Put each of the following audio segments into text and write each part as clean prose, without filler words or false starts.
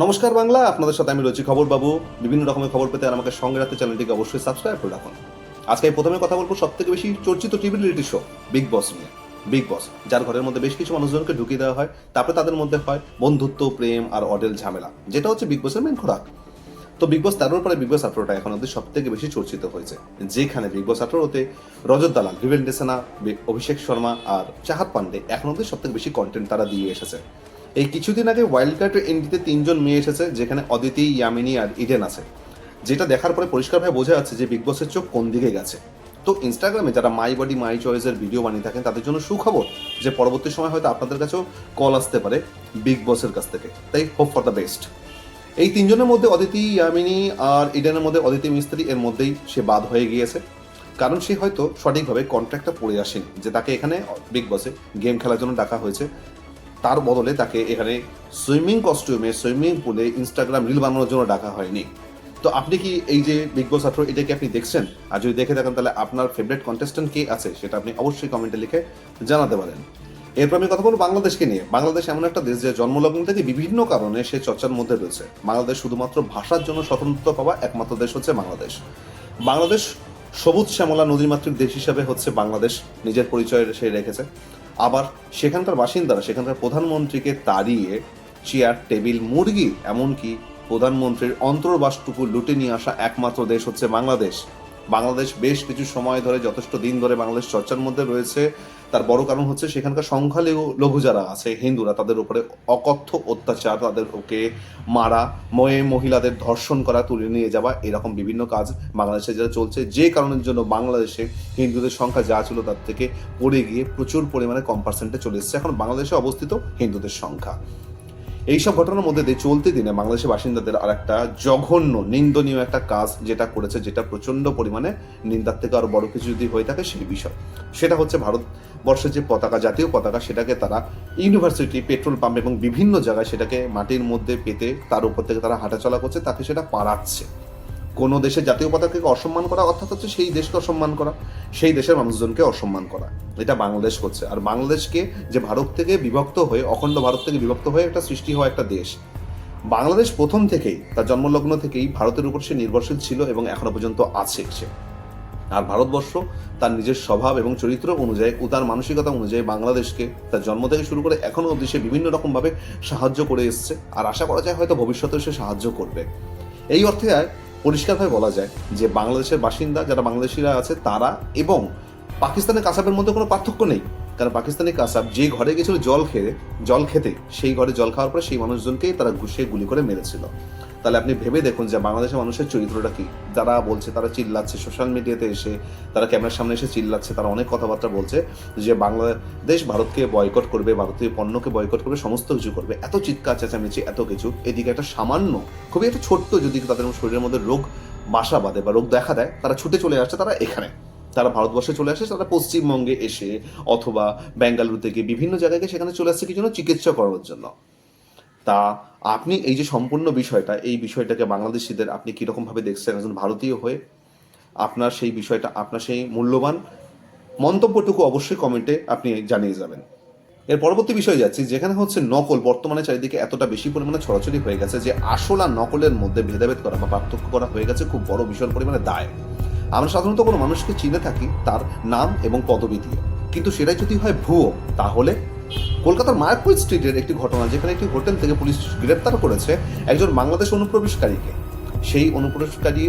নমস্কার বাংলা, আপনাদের সাথে আমি রয়েছি খবর বাবু। বিভিন্ন রকমের খবর পেতে আর আমাকে সঙ্গে রাখতে চ্যানেলটিকে অবশ্যই সাবস্ক্রাইব করে রাখুন। আজকে আমি প্রথমে কথা বলবো সব থেকে বেশি চর্চিত টিভি রিয়েলিটি শো বিগ বস নিয়ে। বিগ বস, যার ঘরের মধ্যে বেশ কিছু মানুষজনকে ঢুকিয়ে দেওয়া হয়, তারপরে তাদের মধ্যে হয় বন্ধুত্ব, প্রেম আর অডেল ঝামেলা, যেটা হচ্ছে বিগ বসের মেন খোরাক। তো বিগ বস 13 পরে বিগ বস 18টা এখন অব্দি সব থেকে বেশি চর্চিত হয়েছে, যেখানে বিগ বস 18তে রজত দালাল, ভিভেন ডেসানা, অভিষেক শর্মা আর চাহাত পান্ডে এখন অব্দি সব থেকে বেশি কন্টেন্ট তারা দিয়ে এসেছে। এই কিছুদিন আগে ওয়াইল্ড কার্ডের এন্ট্রিতে 3জন মেয়ে এসেছে, যেখানে অদিতি, ইয়ামিনী আর ইডেন আছে, যেটা দেখার পরে পরিষ্কারভাবে বোঝা যাচ্ছে যে বিগ বসের চোখ কোন দিকে গেছে। তো ইনস্টাগ্রামে যারা মাই বডি মাই চয়েসের ভিডিও বানিয়ে থাকেন তাদের জন্য সুখবর যে পরবর্তী সময় হয়তো আপনাদের কাছেও কল আসতে পারে বিগ বসের কাছ থেকে, তাই হোপ ফর দ্য বেস্ট। এই 3জনের মধ্যে অদিতি, ইয়ামিনী আর ইডেনের মধ্যে অদিতি মিস্ত্রি এর মধ্যেই সে বাদ হয়ে গিয়েছে, কারণ সে হয়তো সঠিকভাবে কন্ট্রাক্টটা পড়ে আসেনি যে তাকে এখানে বিগ বসে গেম খেলার জন্য ডাকা হয়েছে। তার বদলে তাকে এখানে সুইমিং কস্টিউমে সুইমিং পুলে ইনস্টাগ্রাম রিল বানানোর জন্য ডাকা হয়নি। তো আপনি কি এই যে বিগ বস 18 এটাকে আপনি দেখছেন? আর যদি দেখে থাকেন তাহলে আপনার ফেভারিট কন্টেস্ট্যান্ট কে আছে সেটা আপনি অবশ্যই কমেন্টে লিখে জানাতে পারেন। এরপর আমি কথা বলবো বাংলাদেশকে নিয়ে। বাংলাদেশ এমন একটা দেশ যে জন্মলগ্ন থেকে বিভিন্ন কারণে সে চর্চার মধ্যে রয়েছে। বাংলাদেশ শুধুমাত্র ভাষার জন্য স্বতন্ত্র পাওয়া একমাত্র দেশ হচ্ছে বাংলাদেশ। বাংলাদেশ সবুজ শ্যামলা নদীমাতৃক দেশ হিসাবে হচ্ছে বাংলাদেশ নিজের পরিচয় সে রেখেছে। আবার সেখানকার বাসিন্দারা সেখানকার প্রধানমন্ত্রীকে তাড়িয়ে চেয়ার, টেবিল, মুরগি, এমনকি প্রধানমন্ত্রীর অন্তর্বাসটুকু লুটে নিয়ে আসা একমাত্র দেশ হচ্ছে বাংলাদেশ। বাংলাদেশ বেশ কিছু সময় ধরে, যথেষ্ট দিন ধরে বাংলাদেশ চর্চার মধ্যে রয়েছে। তার বড় কারণ হচ্ছে সেখানকার সংখ্যালঘু যারা আছে হিন্দুরা, তাদের উপরে অকথ্য অত্যাচার, তাদের ওকে মারা, মহিলাদের ধর্ষণ করা, তুলে নিয়ে যাওয়া, এরকম বিভিন্ন কাজ বাংলাদেশে যারা চলছে, যে কারণের জন্য বাংলাদেশে হিন্দুদের সংখ্যা যা ছিল তার থেকে পড়ে গিয়ে প্রচুর পরিমাণে কম পার্সেন্টে চলে এসেছে এখন বাংলাদেশে অবস্থিত হিন্দুদের সংখ্যা। এইসব ঘটনার মধ্যে দিয়ে চলতি দিনে বাংলাদেশের বাসিন্দাদের আর একটা জঘন্য নিন্দনীয় একটা কাজ যেটা করেছে, যেটা প্রচন্ড পরিমাণে নিন্দার থেকে আরো বড় কিছু যদি হয়ে থাকে সেই বিষয়, সেটা হচ্ছে ভারতবর্ষের যে পতাকা, জাতীয় পতাকা, সেটাকে তারা ইউনিভার্সিটি, পেট্রোল পাম্প এবং বিভিন্ন জায়গায় সেটাকে মাটির মধ্যে পেতে তার উপর থেকে তারা হাঁটাচলা করছে, তাকে সেটা পাড়াচ্ছে। কোনো দেশের জাতীয় পতাকাকে অসম্মান করা অর্থাৎ হচ্ছে সেই দেশকে অসম্মান করা, সেই দেশের মানুষজনকে অসম্মান করা। এটা বাংলাদেশ করছে। আর বাংলাদেশকে যে ভারত থেকে বিভক্ত হয়ে, অখণ্ড ভারত থেকে বিভক্ত হয়ে একটা সৃষ্টি হওয়া একটা দেশ, বাংলাদেশ প্রথম থেকেই তার জন্মলগ্ন থেকেই ভারতের উপর সে নির্ভরশীল ছিল এবং এখনো পর্যন্ত আছে সে। আর ভারতবর্ষ তার নিজের স্বভাব এবং চরিত্র অনুযায়ী, উদার মানসিকতা অনুযায়ী বাংলাদেশকে তার জন্ম থেকে শুরু করে এখনো অবধি সে বিভিন্ন রকমভাবে সাহায্য করে এসছে, আর আশা করা যায় হয়তো ভবিষ্যতেও সে সাহায্য করবে। এই অর্থে পরিষ্কারভাবে বলা যায় যে বাংলাদেশের বাসিন্দা যারা বাংলাদেশিরা আছে তারা এবং পাকিস্তানের কাসাবের মধ্যে কোনো পার্থক্য নেই। কারণ পাকিস্তানি কাসাব যে ঘরে গেছিল জল খেতে, সেই ঘরে জল খাওয়ার পরে সেই মানুষজনকেই তারা ঘুষে গুলি করে মেরেছিল। তাহলে আপনি ভেবে দেখুন যে বাংলাদেশের মানুষের চরিত্রটা কি। যারা বলছে, তারা চিল্লাচ্ছে সোশ্যাল মিডিয়াতে এসে, তারা ক্যামেরার সামনে এসে চিল্লাচ্ছে, তারা অনেক কথাবার্তা বলছে যে বাংলাদেশ ভারতকে বয়কট করবে, ভারতীয় পণ্যকে বয়কট করবে, সমস্ত কিছু করবে, এত চিৎকার চেঁচামেচি, এত কিছু। এদিকে একটা সামান্য, খুবই একটা ছোট্ট যদি তাদের শরীরের মধ্যে রোগ বাসা বাঁধে বা রোগ দেখা দেয়, তারা ছুটে চলে আসছে, তারা এখানে, তারা ভারতবর্ষে চলে আসে, তারা পশ্চিমবঙ্গে এসে অথবা বেঙ্গালুরু থেকে বিভিন্ন জায়গায় সেখানে চলে আসছে কি জন্য? চিকিৎসা করানোর জন্য। তা আপনি এই যে সম্পূর্ণ বিষয়টা, এই বিষয়টাকে বাংলাদেশিদের আপনি কীরকমভাবে দেখছেন একজন ভারতীয় হয়ে? আপনার সেই বিষয়টা, আপনার সেই মূল্যবান মন্তব্যটুকু অবশ্যই কমেন্টে আপনি জানিয়ে যাবেন। এর পরবর্তী বিষয়ে যাচ্ছি, যেখানে হচ্ছে নকল বর্তমানে চারিদিকে এতটা বেশি পরিমাণে ছড়াছড়ি হয়ে গেছে যে আসল আর নকলের মধ্যে ভেদাভেদ করা বা পার্থক্য করা হয়ে গেছে খুব বড় ভীষণ পরিমাণে দায়। আমরা সাধারণত কোনো মানুষকে চিনে থাকি তার নাম এবং পদবি দিয়ে, কিন্তু সেটাই যদি হয় ভুয়ো, তাহলে কলকাতার মায়াপুর স্ট্রিটের একটি ঘটনা, যেখানে একটি হোটেল থেকে পুলিশ গ্রেপ্তার করেছে একজন বাংলাদেশ অনুপ্রবেশকারীকে। সেই অনুপ্রবেশকারী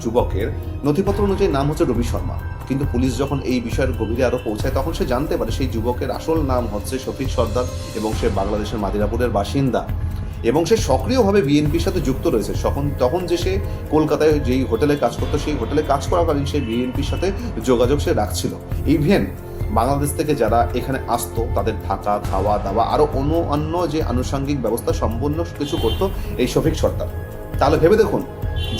যুবকের নথিপত্র অনুযায়ী নাম হচ্ছে রবি শর্মা, কিন্তু পুলিশ যখন এই বিষয়ের গভীরে আরো পৌঁছায় তখন সে জানতে পারে সেই যুবকের আসল নাম হচ্ছে শফিক সর্দার এবং সে বাংলাদেশের মাদিরাপুরের বাসিন্দা এবং সে সক্রিয়ভাবে বিএনপির সাথে যুক্ত রয়েছে। তখন যে সে কলকাতায় যেই হোটেলে কাজ করতো, সেই হোটেলে কাজ করাকালীন সেই বিএনপির সাথে যোগাযোগ সে রাখছিল। ইভেন বাংলাদেশ থেকে যারা এখানে আসতো তাদের থাকা, খাওয়া দাওয়া আরো অন্য যে আনুষঙ্গিক ব্যবস্থা সম্পূর্ণ কিছু করতো এই শফিক সর্দার। তাহলে ভেবে দেখুন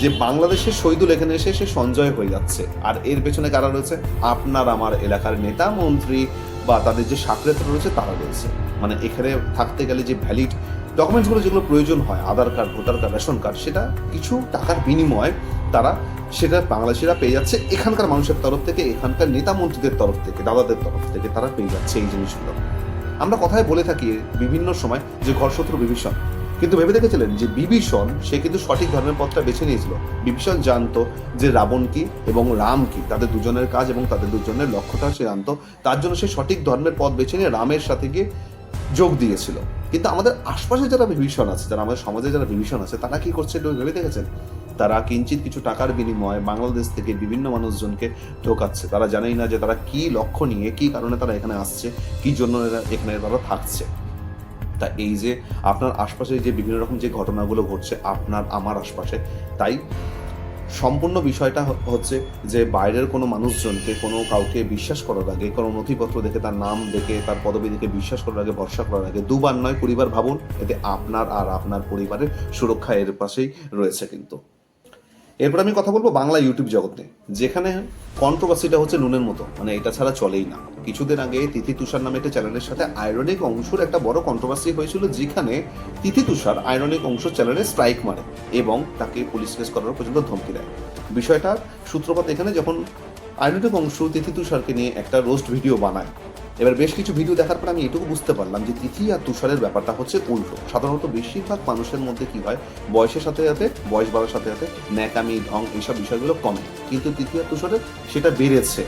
যে বাংলাদেশের শহীদুল এখানে এসে সে সঞ্জয় হয়ে যাচ্ছে, আর এর পেছনে কারা রয়েছে? আপনার আমার এলাকার নেতা মন্ত্রী বা তাদের যে সাকরেত রয়েছে তারা রয়েছে। মানে এখানে থাকতে গেলে যে ভ্যালিড ডকুমেন্টসগুলো যেগুলো প্রয়োজন হয়, Aadhaar card, voter card, ration card, সেটা কিছু টাকার বিনিময়ে তারা সেটা বাংলাদেশিরা পেয়ে যাচ্ছে এখানকার মানুষের তরফ থেকে, এখানকার নেতা মন্ত্রীদের তরফ থেকে, দাদাদের তরফ থেকে তারা পেয়ে যাচ্ছে এই জিনিসগুলো। আমরা কথায় বলে থাকি বিভিন্ন সময় যে ঘরশত্রু বিভীষণ, কিন্তু ভেবে দেখেছিলেন যে বিভীষণ সে কিন্তু সঠিক ধর্মের পথটা বেছে নিয়েছিল। বিভীষণ জানতো যে রাবণ কি এবং রাম কি, তাদের দুজনের কাজ এবং তাদের দুজনের লক্ষ্যটা সে জানতো। তার জন্য সে সঠিক ধর্মের পথ বেছে নিয়ে রামের সাথে গিয়ে যোগ দিয়েছিল। কিন্তু আমাদের আশপাশে যারা বিভীষণ আছে, যারা আমাদের সমাজে যারা বিভীষণ আছে, তারা কি করছে একটু ভেবে দেখেছেন? তারা কিঞ্চিত কিছু টাকার বিনিময়ে বাংলাদেশ থেকে বিভিন্ন মানুষজনকে ঢোকাচ্ছে। তারা জানেই না যে তারা কি লক্ষ্য নিয়ে, কি কারণে তারা এখানে আসছে, কি জন্য এখানে তারা থাকছে। তা এই যে আপনার আশপাশে যে বিভিন্ন রকম যে ঘটনাগুলো ঘটছে আপনার আমার আশপাশে, তাই সম্পূর্ণ বিষয়টা হচ্ছে যে বাইরের কোনো মানুষজনকে, কোনো কাউকে বিশ্বাস করার আগে, কোনো নথিপত্র দেখে, তার নাম দেখে, তার পদবি দেখে বিশ্বাস করার আগে, ভরসা করার আগে দুবার নয় 20 বার ভাবুন। এতে আপনার আর আপনার পরিবারের সুরক্ষা এর পাশেই রয়েছে। কিন্তু এরপর আমি কথা বলবো বাংলা ইউটিউব জগৎ নিয়ে, যেখানে কন্ট্রোভার্সিটা হচ্ছে নুনের মতো, মানে এটা ছাড়া চলেই না। কিছুদিন আগে তিথি তুষার নামে একটা চ্যানেলের সাথে আয়রনিক অংশুর একটা বড় কন্ট্রোভার্সি হয়েছিল, যেখানে তিথি তুষার আয়রনিক অংশ চ্যানেলে স্ট্রাইক মারে এবং তাকে পুলিশ কেস করার পর্যন্ত ধমকি দেয়। বিষয়টার সূত্রপাত এখানে, যখন আয়রনিক অংশ তিথি তুষারকে নিয়ে একটা রোস্ট ভিডিও বানায়। এবার বেশ কিছু ভিডিও দেখার পর আমি এটুকু বুঝতে পারলাম যে তিথি আর তুষারের ব্যাপারটা হচ্ছে উল্টো। সাধারণত বেশিরভাগ মানুষের মধ্যে কি হয়, বয়সের সাথে সাথে, বয়স বাড়ার সাথে সাথে ন্যাকামি, ঢং, এইসব বিষয়গুলো কমে, কিন্তু তিথি আর তুষারের সেটা বেড়েছে।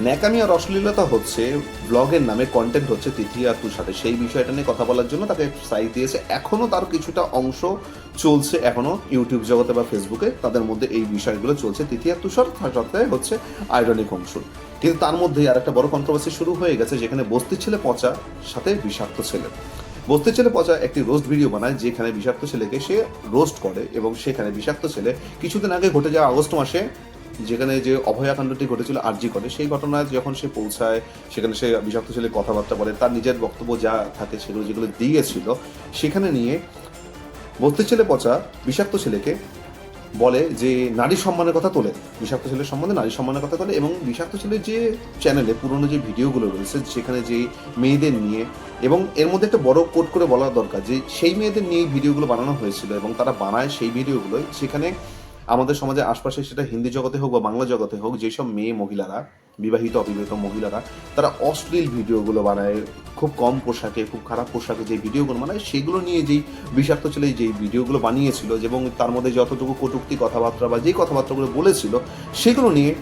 ন্যাকামি আর অশ্লীলতা হচ্ছে ব্লগের নামে, কন্টেন্ট হচ্ছে তিথি আর তুষারের। সেই বিষয়টা নিয়ে কথা বলার জন্য তাকে সাইট দিয়েছে। এখনও তার কিছুটা অংশ চলছে, এখনও ইউটিউব জগতে বা ফেসবুকে তাদের মধ্যে এই বিষয়গুলো চলছে, তিথি আর তুষার, সাথে হচ্ছে আয়রনিক অংশ। কিন্তু তার মধ্যেই আর একটা বড় কন্ট্রোভার্সি শুরু হয়ে গেছে, যেখানে বস্তির ছেলে পচা সাথে বিষাক্ত ছেলে। বস্তির ছেলে পচা একটি রোস্ট ভিডিও বানায়, যেখানে বিষাক্ত ছেলেকে সে রোস্ট করে এবং সেখানে বিষাক্ত ছেলে কিছুদিন আগে ঘটে যাওয়া আগস্ট মাসে যেখানে যে অভয়াকাণ্ডটি ঘটেছিল আরজি করে, সেই ঘটনায় যখন সে পৌঁছায়, সেখানে সে বিষাক্ত ছেলে কথাবার্তা বলে, তার নিজের বক্তব্য যা থাকে সেগুলো যেগুলো দিয়েছিল, সেখানে নিয়ে বস্তির ছেলে পচা বিষাক্ত ছেলেকে বলে যে নারী সম্মানের কথা তোলে, বিষাক্ত ছেলের সম্বন্ধে নারী সম্মানের কথা তোলে। এবং বিষাক্ত ছেলের যে চ্যানেলে পুরনো যে ভিডিওগুলো রয়েছে, সেখানে যে মেয়েদের নিয়ে, এবং এর মধ্যে একটা বড় কোট করে বলা দরকার যে সেই মেয়েদের নিয়ে ভিডিওগুলো বানানো হয়েছিল এবং তারা বানায় সেই ভিডিওগুলো, সেখানে আমাদের সমাজের আশপাশে, সেটা হিন্দি জগতে হোক বা বাংলা জগতে হোক, যেসব মেয়ে মহিলারা, বিবাহিত অবিবাহিত মহিলারা, তারা অশ্লীল ভিডিওগুলো বানায়, খুব কম পোশাকে, খুব খারাপ পোশাকে যে ভিডিওগুলো বানায়, সেগুলো নিয়ে যেই বিষাক্ত ছেলে যেই ভিডিওগুলো বানিয়েছিল এবং তার মধ্যে যতটুকু কটূক্তি কথাবার্তা বা যেই কথাবার্তাগুলো বলেছিল, সেগুলো নিয়ে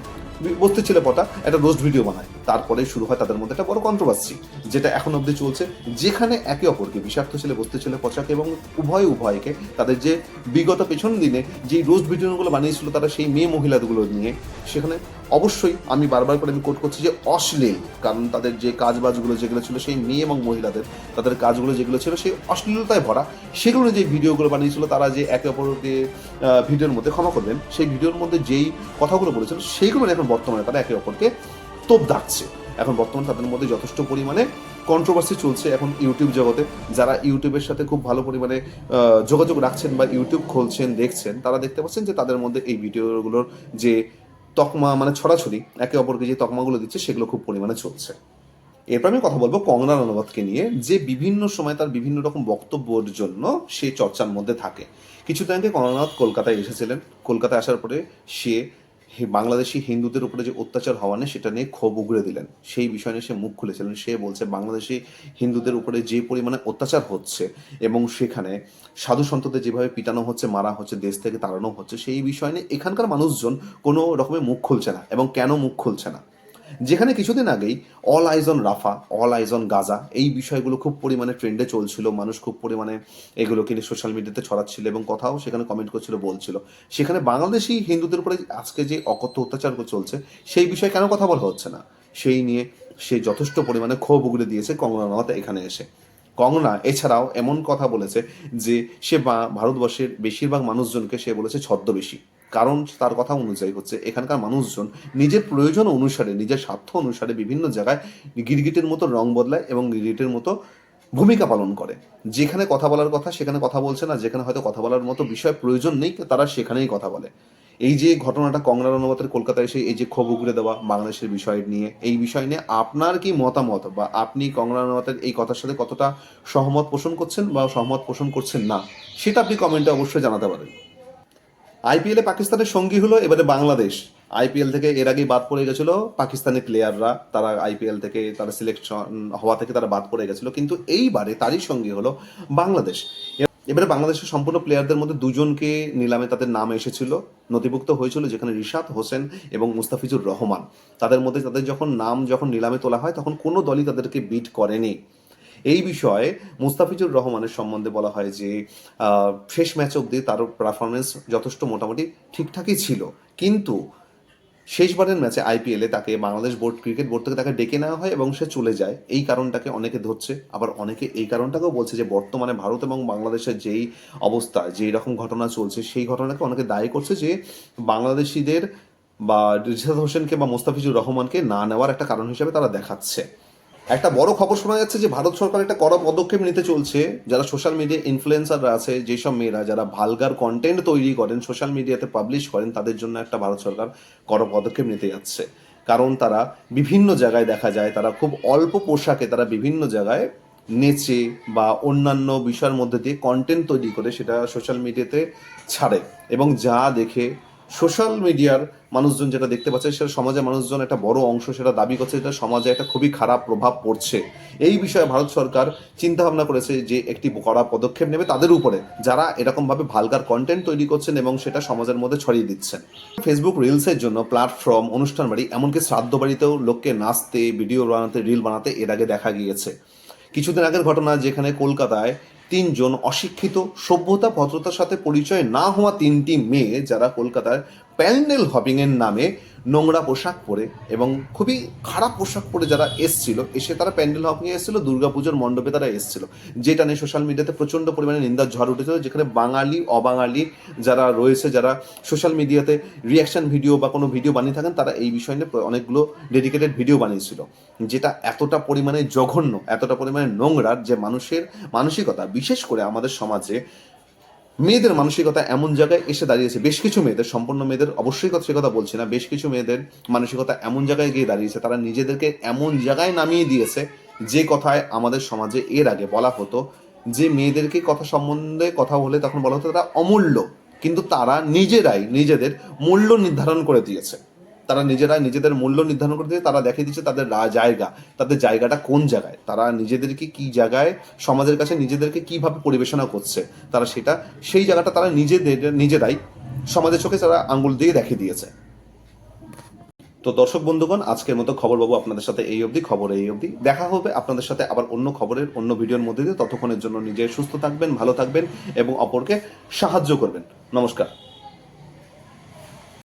বস্তির ছেলে পটা একটা রোস্ট ভিডিও বানায়। তারপরে শুরু হয় তাদের মধ্যে একটা বড় কন্ট্রোভার্সি, যেটা এখন অবধি চলছে, যেখানে একে অপরকে, বিষাক্ত ছেলে, বস্তির ছেলে পচাকে এবং উভয়কে, তাদের যে বিগত পেছন দিনে যেই রোস্ট ভিডিওগুলো বানিয়েছিল তারা সেই মেয়ে মহিলাগুলো নিয়ে, সেখানে অবশ্যই আমি বারবার করে আমি কোট করছি যে অশ্লীল, কারণ তাদের যে কাজবাজগুলো যেগুলো ছিল, সেই মেয়ে এবং মহিলাদের তাদের কাজগুলো যেগুলো ছিল সেই অশ্লীলতায় ভরা, সেগুলো যে ভিডিওগুলো বানিয়েছিল, তারা যে একে অপরকে ভিডিওর মধ্যে, ক্ষমা করবেন, সেই ভিডিওর মধ্যে যেই কথাগুলো বলেছিল, সেইগুলো এখন বর্তমানে তারা একে অপরকে তোপ দাগছে। এখন বর্তমানে তাদের মধ্যে যথেষ্ট পরিমাণে কন্ট্রোভার্সি চলছে এখন ইউটিউব জগতে। যারা ইউটিউবের সাথে খুব ভালো পরিমাণে যোগাযোগ রাখছেন বা ইউটিউব খুলছেন, দেখছেন, তারা দেখতে পাচ্ছেন যে তাদের মধ্যে এই ভিডিওগুলোর যে তকমা, মানে ছড়াছড়ি, একে অপরকে যে তকমাগুলো দিচ্ছে, সেগুলো খুব পরিমাণে চলছে। এরপর আমি কথা বলবো কঙ্গনা রানাওয়াতকে নিয়ে, যে বিভিন্ন সময় তার বিভিন্ন রকম বক্তব্যের জন্য সে চর্চার মধ্যে থাকে। কিছুদিন আগে কঙ্গনা রানাওয়াত কলকাতায় এসেছিলেন। কলকাতায় আসার পরে সে বাংলাদেশি হিন্দুদের উপরে যে অত্যাচার হওয়া নেই, সেটা নিয়ে ক্ষোভ উগড়ে দিলেন। সেই বিষয় নিয়ে সে মুখ খুলেছিলেন। সে বলছে বাংলাদেশি হিন্দুদের উপরে যে পরিমাণে অত্যাচার হচ্ছে এবং সেখানে সাধু সন্তদের যেভাবে পিটানো হচ্ছে, মারা হচ্ছে, দেশ থেকে তাড়ানো হচ্ছে, সেই বিষয় নিয়ে এখানকার মানুষজন কোনো রকমের মুখ খুলছে না। এবং কেন মুখ খুলছে না? যেখানে কিছুদিন আগেই all eyes on Rafa, all eyes on Gaza, এই বিষয়গুলো খুব পরিমাণে ট্রেন্ডে চলছিল, মানুষ খুব পরিমাণে এগুলোকে নিয়ে সোশ্যাল মিডিয়াতে ছড়াচ্ছিল এবং কথাও সেখানে কমেন্ট করছিল, বলছিল। সেখানে বাংলাদেশি হিন্দুদের উপরে আজকে যে অকথ্য অত্যাচার চলছে, সেই বিষয়ে কেন কথা বলা হচ্ছে না? সেই নিয়ে সে যথেষ্ট পরিমাণে ক্ষোভ উগড়ে দিয়েছে কঙ্গনা রানাওয়াত এখানে এসে। কঙ্গনা এছাড়াও এমন কথা বলেছে যে সে ভারতবর্ষের বেশিরভাগ মানুষজনকে সে বলেছে ছদ্মবেশী। কারণ তার কথা অনুযায়ী হচ্ছে এখানকার মানুষজন নিজের প্রয়োজন অনুসারে, নিজের স্বার্থ অনুসারে বিভিন্ন জায়গায় গিরগিটের মতো রং বদলায় এবং গিরগিটের মতো ভূমিকা পালন করে। যেখানে কথা বলার কথা সেখানে কথা বলছে না, যেখানে হয়তো কথা বলার মতো বিষয় প্রয়োজন নেই, তারা সেখানেই কথা বলে। এই যে ঘটনাটা কঙ্গনা রানাওয়াতের কলকাতায় এসে এই যে ক্ষোভ উগড়ে দেওয়া বাংলাদেশের বিষয় নিয়ে, এই বিষয় নিয়ে আপনার কি মতামত, বা আপনি কঙ্গনা রানাওয়াতের এই কথার সাথে কতটা সহমত পোষণ করছেন বা সহমত পোষণ করছেন না, সেটা আপনি কমেন্টে অবশ্যই জানাতে পারেন। আইপিএলে পাকিস্তানের সঙ্গী হলো এবারে বাংলাদেশ। আইপিএল থেকে এর আগেই বাদ পড়ে গেছিল পাকিস্তানি প্লেয়াররা, তারা আইপিএল থেকে তারা সিলেকশন হওয়া থেকে তারা বাদ পড়ে গেছিল, কিন্তু এইবারে তারই সঙ্গী হলো বাংলাদেশ। এবারে বাংলাদেশের সম্পূর্ণ প্লেয়ারদের মধ্যে দুজনকে নিলামে তাদের নাম এসেছিল, নথিভুক্ত হয়েছিল, যেখানে রিশাদ হোসেন এবং মুস্তাফিজুর রহমান। তাদের মধ্যে তাদের যখন নিলামে তোলা হয় তখন কোনো দলই তাদেরকে বিট করেনি। এই বিষয়ে মুস্তাফিজুর রহমানের সম্বন্ধে বলা হয় যে শেষ ম্যাচ অবধি তার পারফরমেন্স যথেষ্ট মোটামুটি ঠিকঠাকই ছিল, কিন্তু শেষবারের ম্যাচে আইপিএলে তাকে বাংলাদেশ ক্রিকেট বোর্ড থেকে তাকে ডেকে নেওয়া হয় এবং সে চলে যায়। এই কারণটাকে অনেকে ধরছে, আবার অনেকে এই কারণটাকেও বলছে যে বর্তমানে ভারত এবং বাংলাদেশের যেই অবস্থা, যেই রকম ঘটনা চলছে, সেই ঘটনাকে অনেকে দায়ী করছে যে বাংলাদেশিদের বা রিশাদ হোসেনকে বা মোস্তাফিজুর রহমানকে না নেওয়ার একটা কারণ হিসেবে তারা দেখাচ্ছে। একটা বড় খবর শোনা যাচ্ছে যে ভারত সরকার একটা কড়া পদক্ষেপ নিতে চলছে। যারা সোশ্যাল মিডিয়া ইনফ্লুয়েন্সাররা আছে, যেসব মেয়েরা যারা ভালগার কন্টেন্ট তৈরি করেন, সোশ্যাল মিডিয়াতে পাবলিশ করেন, তাদের জন্য একটা ভারত সরকার কড়া পদক্ষেপ নিতে যাচ্ছে। কারণ তারা বিভিন্ন জায়গায় দেখা যায় তারা খুব অল্প পোশাকে তারা বিভিন্ন জায়গায় নেচে বা অন্যান্য বিষয়ের মধ্যে দিয়ে কন্টেন্ট তৈরি করে সেটা সোশ্যাল মিডিয়াতে ছাড়ে, এবং যা দেখে সোশ্যাল মিডিয়ার মানুষজন যেটা দেখতে পাচ্ছে, সেটা সমাজের মানুষজন একটা বড় অংশ সেটা দাবি করছে যেটা সমাজে একটা খুবই খারাপ প্রভাব পড়ছে। এই বিষয়ে ভারত সরকার চিন্তা ভাবনা করেছে যে একটি কড়া পদক্ষেপ নেবে তাদের উপরে যারা এরকমভাবে ভালগার কন্টেন্ট তৈরি করছেন এবং সেটা সমাজের মধ্যে ছড়িয়ে দিচ্ছেন। ফেসবুক রিলসের জন্য প্ল্যাটফর্ম, অনুষ্ঠান বাড়ি, এমনকি শ্রাদ্ধ বাড়িতেও লোককে নাচতে, ভিডিও বানাতে, রিল বানাতে এর আগে দেখা গিয়েছে। কিছুদিন আগের ঘটনা, যেখানে কলকাতায় তিনজন অশিক্ষিত, সভ্যতা ভদ্রতার সাথে পরিচয় না হওয়া তিনটি মেয়ে, যারা কলকাতার প্যান্ডেল হপিংয়ের নামে নোংরা পোশাক পরে এবং খুবই খারাপ পোশাক পরে যারা এসে তারা প্যান্ডেল হপিংয়ে এসেছিল, দুর্গাপুজোর মণ্ডপে তারা এসেছিল, যেটা নিয়ে সোশ্যাল মিডিয়াতে প্রচণ্ড পরিমাণে নিন্দার ঝড় উঠেছিল। যেখানে বাঙালি অবাঙালি যারা রয়েছে, যারা সোশ্যাল মিডিয়াতে রিয়াকশন ভিডিও বা কোনো ভিডিও বানিয়ে থাকেন, তারা এই বিষয় নিয়ে অনেকগুলো ডেডিকেটেড ভিডিও বানিয়েছিল, যেটা এতটা পরিমাণে জঘন্য, এতটা পরিমাণে নোংরার যে মানুষের মানসিকতা, বিশেষ করে আমাদের সমাজে মেয়েদের মানসিকতা এমন জায়গায় এসে দাঁড়িয়েছে। বেশ কিছু মেয়েদের, সম্পূর্ণ মেয়েদের অবশ্যই সে কথা বলছি না, বেশ কিছু মেয়েদের মানসিকতা এমন জায়গায় গিয়ে দাঁড়িয়েছে, তারা নিজেদেরকে এমন জায়গায় নামিয়ে দিয়েছে যে কথায় আমাদের সমাজে এর আগে বলা হতো যে মেয়েদেরকে কথা সম্বন্ধে কথা বলে তখন বলা হতো তারা অমূল্য, কিন্তু তারা নিজেরাই নিজেদের মূল্য নির্ধারণ করে দিয়েছে। তারা নিজেরাই নিজেদের মূল্য নির্ধারণ করে দিয়ে তারা দেখিয়ে দিচ্ছে তাদের তাদের জায়গাটা কোন জায়গায়, তারা নিজেদেরকে কি জায়গায় সমাজের কাছে নিজেদেরকে কিভাবে পরিবেশনা করছে, তারা সেই জায়গাটা তারা নিজেরাই সমাজের চোখে তারা আঙ্গুল দিয়ে দেখিয়ে দিয়েছে। তো দর্শক বন্ধুগণ, আজকের মতো খবর বাবু আপনাদের সাথে এই অবধি। দেখা হবে আপনাদের সাথে আবার অন্য ভিডিওর মধ্যে দিয়ে। ততক্ষণের জন্য নিজে সুস্থ থাকবেন, ভালো থাকবেন এবং অপরকে সাহায্য করবেন। নমস্কার।